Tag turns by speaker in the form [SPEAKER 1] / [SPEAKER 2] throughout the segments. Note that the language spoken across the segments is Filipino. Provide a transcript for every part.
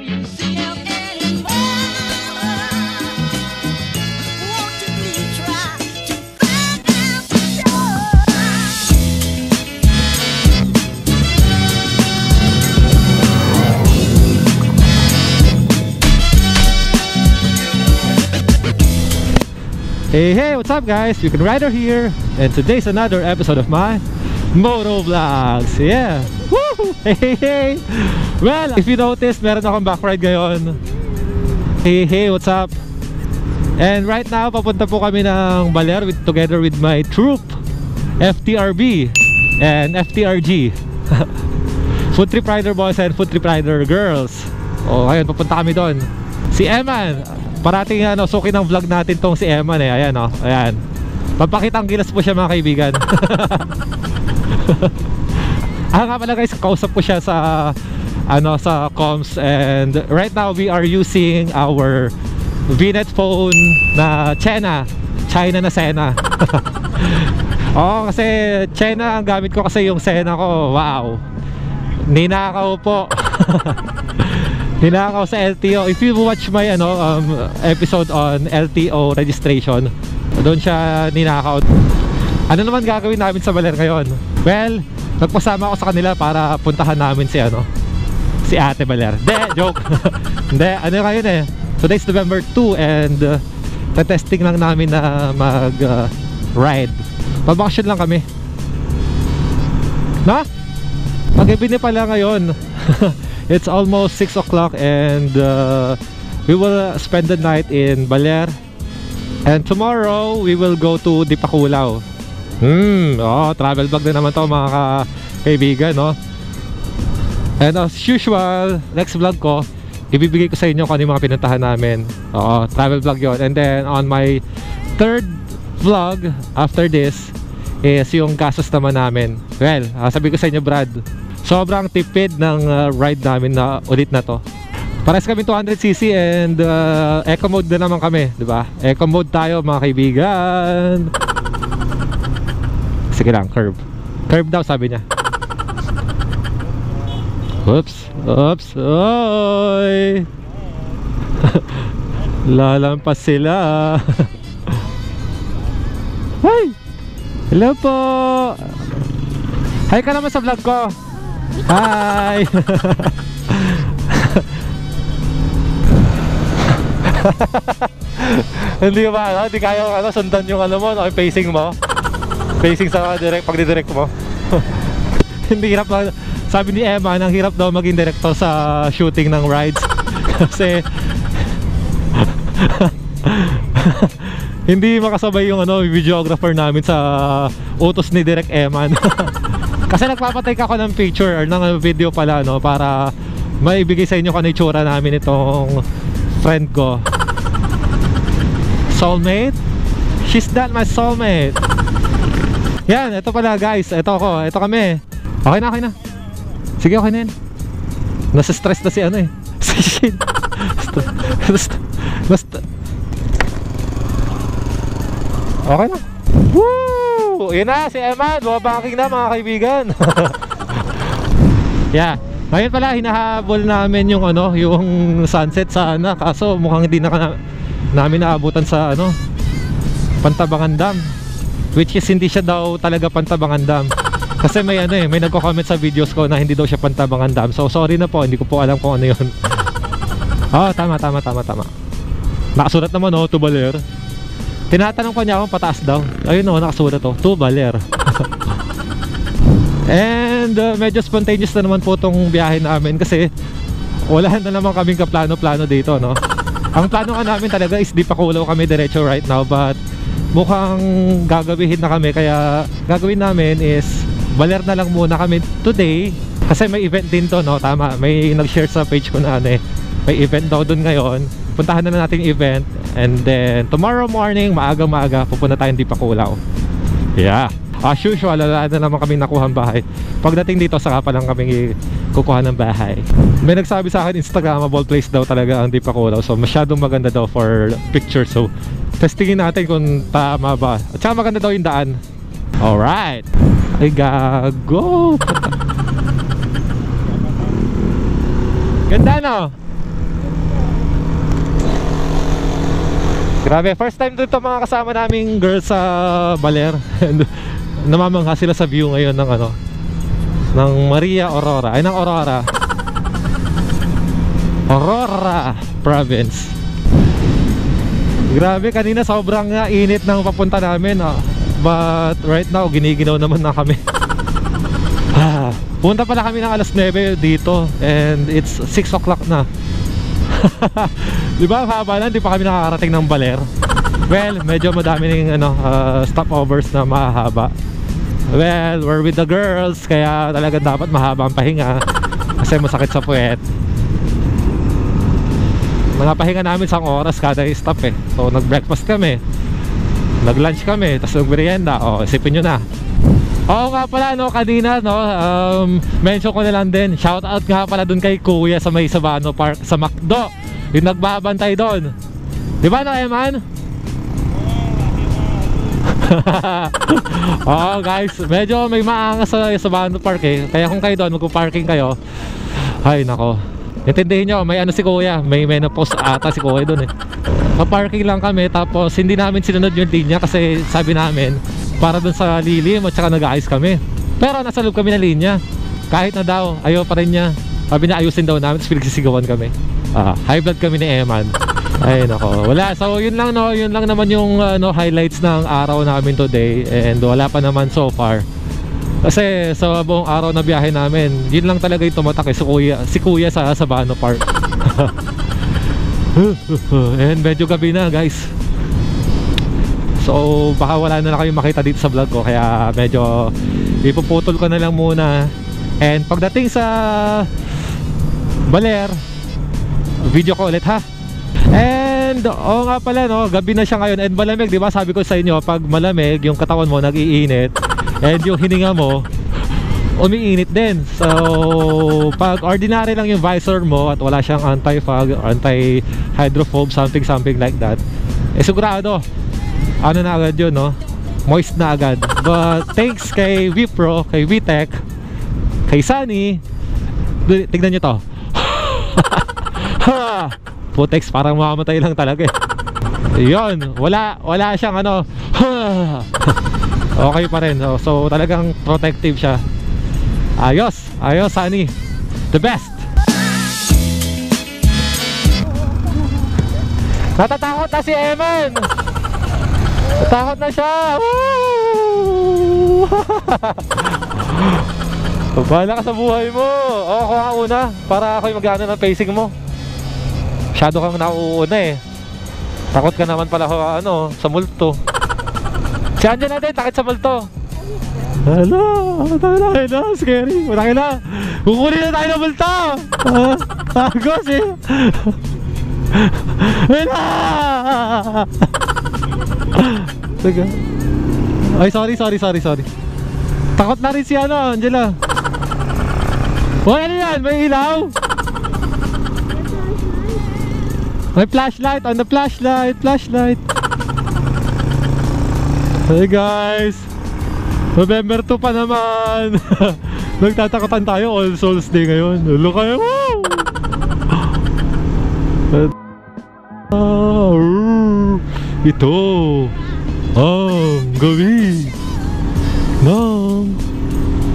[SPEAKER 1] Hey, what's up guys? You can Rider here, and today's another episode of my Moto Vlogs. Yeah! Woo! Hey! Well, if you noticed, meron akong back ride ngayon. Hey, what's up? And right now, papunta po kami ng Baler together with my troop, FTRB and FTRG. Food Trip Rider boys and Food Trip Rider girls. O, ngayon, papunta kami doon. Si Eman, parating suki ng vlog natin tong si Eman eh. Ayan ayan. Papakitang gilas po siya mga kaibigan. Nga pala guys, kausap ko siya sa sa comms, and right now we are using our VNet phone na China na Sena. Kasi China ang gamit ko, kasi yung Sena ko, wow, ninakaw po. Ninakaw sa LTO. If you watch my episode on LTO registration, doon siya ninakaw. Ano naman gagawin namin sa Baler ngayon? Well, nagpasama ako sa kanila para puntahan namin si Ate Baler. Joke. Hindi, ngayon eh. Today's November 2 and testing lang namin na mag-ride. Pabakasyon lang kami. Pag-ibini pala ngayon. It's almost 6 o'clock and we will spend the night in Baler. And tomorrow we will go to Dipakulaw. Travel vlog na naman to mga kaibigan, no? And as usual, next vlog ko, ibibigay ko sa inyo kung ano yung mga pinuntahan namin. Travel vlog yon. And then on my third vlog after this is yung gastos naman namin. Well, sabi ko sa inyo, Brad, sobrang tipid ng ride namin na ulit na to. Pares kami 200cc and eco mode na naman kami, di ba? Eco mode tayo mga kaibigan. Sige lang, curve daw sabi niya. Oops, oy. Lalampas sila. Hey! Hello po. Hi ka naman sa vlog ko. Hi. Hindi ba hindi kaya sundan yung mo, yung pacing mo. Pacing sa pagdidirect mo. Hindi hirap na, sabi ni Emma, ang hirap daw maging director sa shooting ng rides. Kasi hindi makasabay yung videographer namin sa utos ni Direk Eman. Kasi nagpapatake ako ng picture or ng video pala, para maibigay sa inyo kung ano yung tsura namin itong friend ko. Soulmate? She's not my soulmate. Yan, ito pala guys. Ito kami. Okay na. Sige, okay na yan. Nasa stress na si si Shin. Okay na. Woo! Yun na, si Eman. Bumabanking na mga kaibigan. Yeah. Ngayon pala, hinahabol namin yung yung sunset sana. Kaso mukhang hindi namin naabutan sa Pantabangan Dam. Which is hindi siya daw talaga Pantabangan Dam. Kasi may may nagko-comment sa videos ko na hindi daw siya Pantabangan Dam. So sorry na po, hindi ko po alam kung ano yun. Tama. Nakasulat naman to Baler. Tinatanong ko niya kung pataas daw. Ayun nakasulat to Baler. And medyo spontaneous na naman po itong biyahe namin kasi wala na naman kaming kaplano-plano dito, Ang plano namin talaga is Dipakulaw kami diretso right now, but mukhang gagawihin na kami, kaya gagawin namin is Baler na lang muna kami today kasi may event din to, Tama, may nag-share sa page ko na may event daw dun ngayon. Puntahan na natin yung event, and then tomorrow morning maaga pupunta tayong Dipakulaw. Yeah. As usual, wala na naman kaming nakuha ng bahay. Pagdating dito, saka pa lang kaming kukuha ng bahay. May nagsabi sa akin, Instagrammable place daw talaga ang Dipakulaw. So masyadong maganda daw for pictures. So testingin natin kung tama ba. At saka maganda daw yung daan. Alright. Ay gago. Ganda Grabe, first time dito mga kasama naming girls sa Baler. And namamangha sila sa view ngayon ng ano, ng Maria Aurora, ay ng Aurora Province. Grabe, kanina sobrang init ng papunta namin, but right now giniginaw naman na kami. Punta pala kami ng alas 9 dito and it's 6 o'clock na. Diba, haba na, di pa kami nakakarating ng Baler. Well, medyo madami ng stopovers na mahaba. Well, we're with the girls, kaya talaga dapat mahaba ang pahinga kasi masakit sa puwet. Mga pahinga namin 1 oras kada stop eh. So nag-breakfast kami, nag-lunch kami, tapos nag-merienda. Isipin nyo na. Oo nga pala, no, kanina, no, mention ko na lang din, shout out nga pala dun kay Kuya sa may Sabano Park sa McDo, yung nagbabantay doon. Diba, no, Eman? Oh guys, medyo may maangas sa Sabano Park eh. Kaya kung kayo doon, magpo-parking kayo, ay nako, intindihin nyo, may ano si Kuya, may menopause ata si Kuya doon eh. Pa-parking lang kami, tapos hindi namin sinunod yung linya kasi sabi namin para dun sa lilim at saka nag-aayos kami. Pero nasa loob kami na linya, kahit na daw, ayaw pa rin niya. Sabi niya ayusin daw namin, tapos pinagsisigawan kami. High blood kami ni Eman. Ay nako, wala. So yun lang, no, yun lang naman yung highlights ng araw namin today. And wala pa naman so far, kasi sa buong araw na biyahe namin, yun lang talaga yung tumatak eh, si Kuya sa Sabano Park. And medyo gabi na guys, so baka wala na kayo makita dito sa vlog ko, kaya medyo ipuputol ko na lang muna. And pagdating sa Baler, video ko ulit ha. And nga pala, no, gabi na siya ngayon and malamig, di ba? Sabi ko sa inyo, pag malamig yung katawan mo nag-iinit and yung hininga mo umiinit din. So pag ordinary lang yung visor mo at wala siyang anti-fog, anti-hydrophobe, something like that, sigurado ano na agad yun, no? Moist na agad. But thanks kay Vipro, kay VTech, kay Sunny, tignan nyo to. Putex, parang mamamatay lang talaga eh. Yun, wala siyang okay pa rin. So talagang protective siya. Ayos, Sunny, the best. Natatakot na si Eman. Natakot na siya. Bahala ka sa buhay mo. Ako nga una, para ako yung mag-ano ng pacing mo. Masyado kang nauuna eh. Takot ka naman pala sa multo. Si Angela natin, takot sa multo. Hello, scary. Malaki na. Kukunin na tayo ng multo. Agos eh. Wala. Sige. Ay, sorry. Takot na rin si Angela. Ano yan? May ilaw? May flashlight, on the flashlight. Hey guys, November 2 pa naman. Nagtatakutan tayo, All Souls Day ngayon. Ulo kayo. Ito ang gabi ng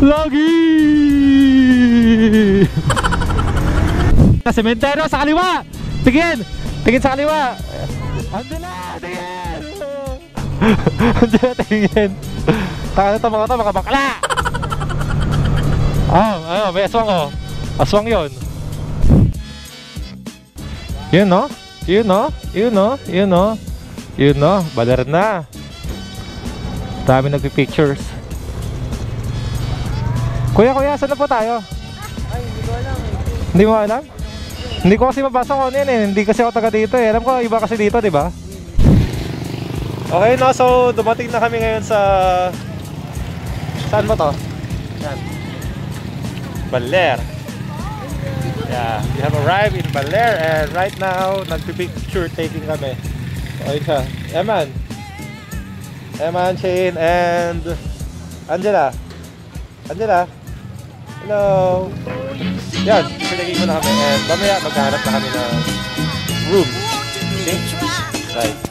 [SPEAKER 1] lagi. Sementero sa kaliwa. Tingin sa kaliwa. Andala, tingin. Andala, tingin. Taka na mga mga bakla. May aswang Aswang yun. Yun no, Baler na. Dami nagpi-pictures. Kuya, saan na po tayo?
[SPEAKER 2] Ay, hindi ko alam eh.
[SPEAKER 1] Hindi mo alam? Hindi ko kasi mabasa ko yan eh. Hindi kasi ako taga dito eh. Alam ko iba kasi dito, di ba? Okay, no, so dumating na kami ngayon sa... Saan ba to? Yan. Baler. Yeah, we have arrived in Baler and right now nagpi-picture taking kami. So ayun siya. Eman, Shane, and Angela. Hello. Yan, pinagin ko na kami and mamaya maghanap na kami ng room. Okay? Right.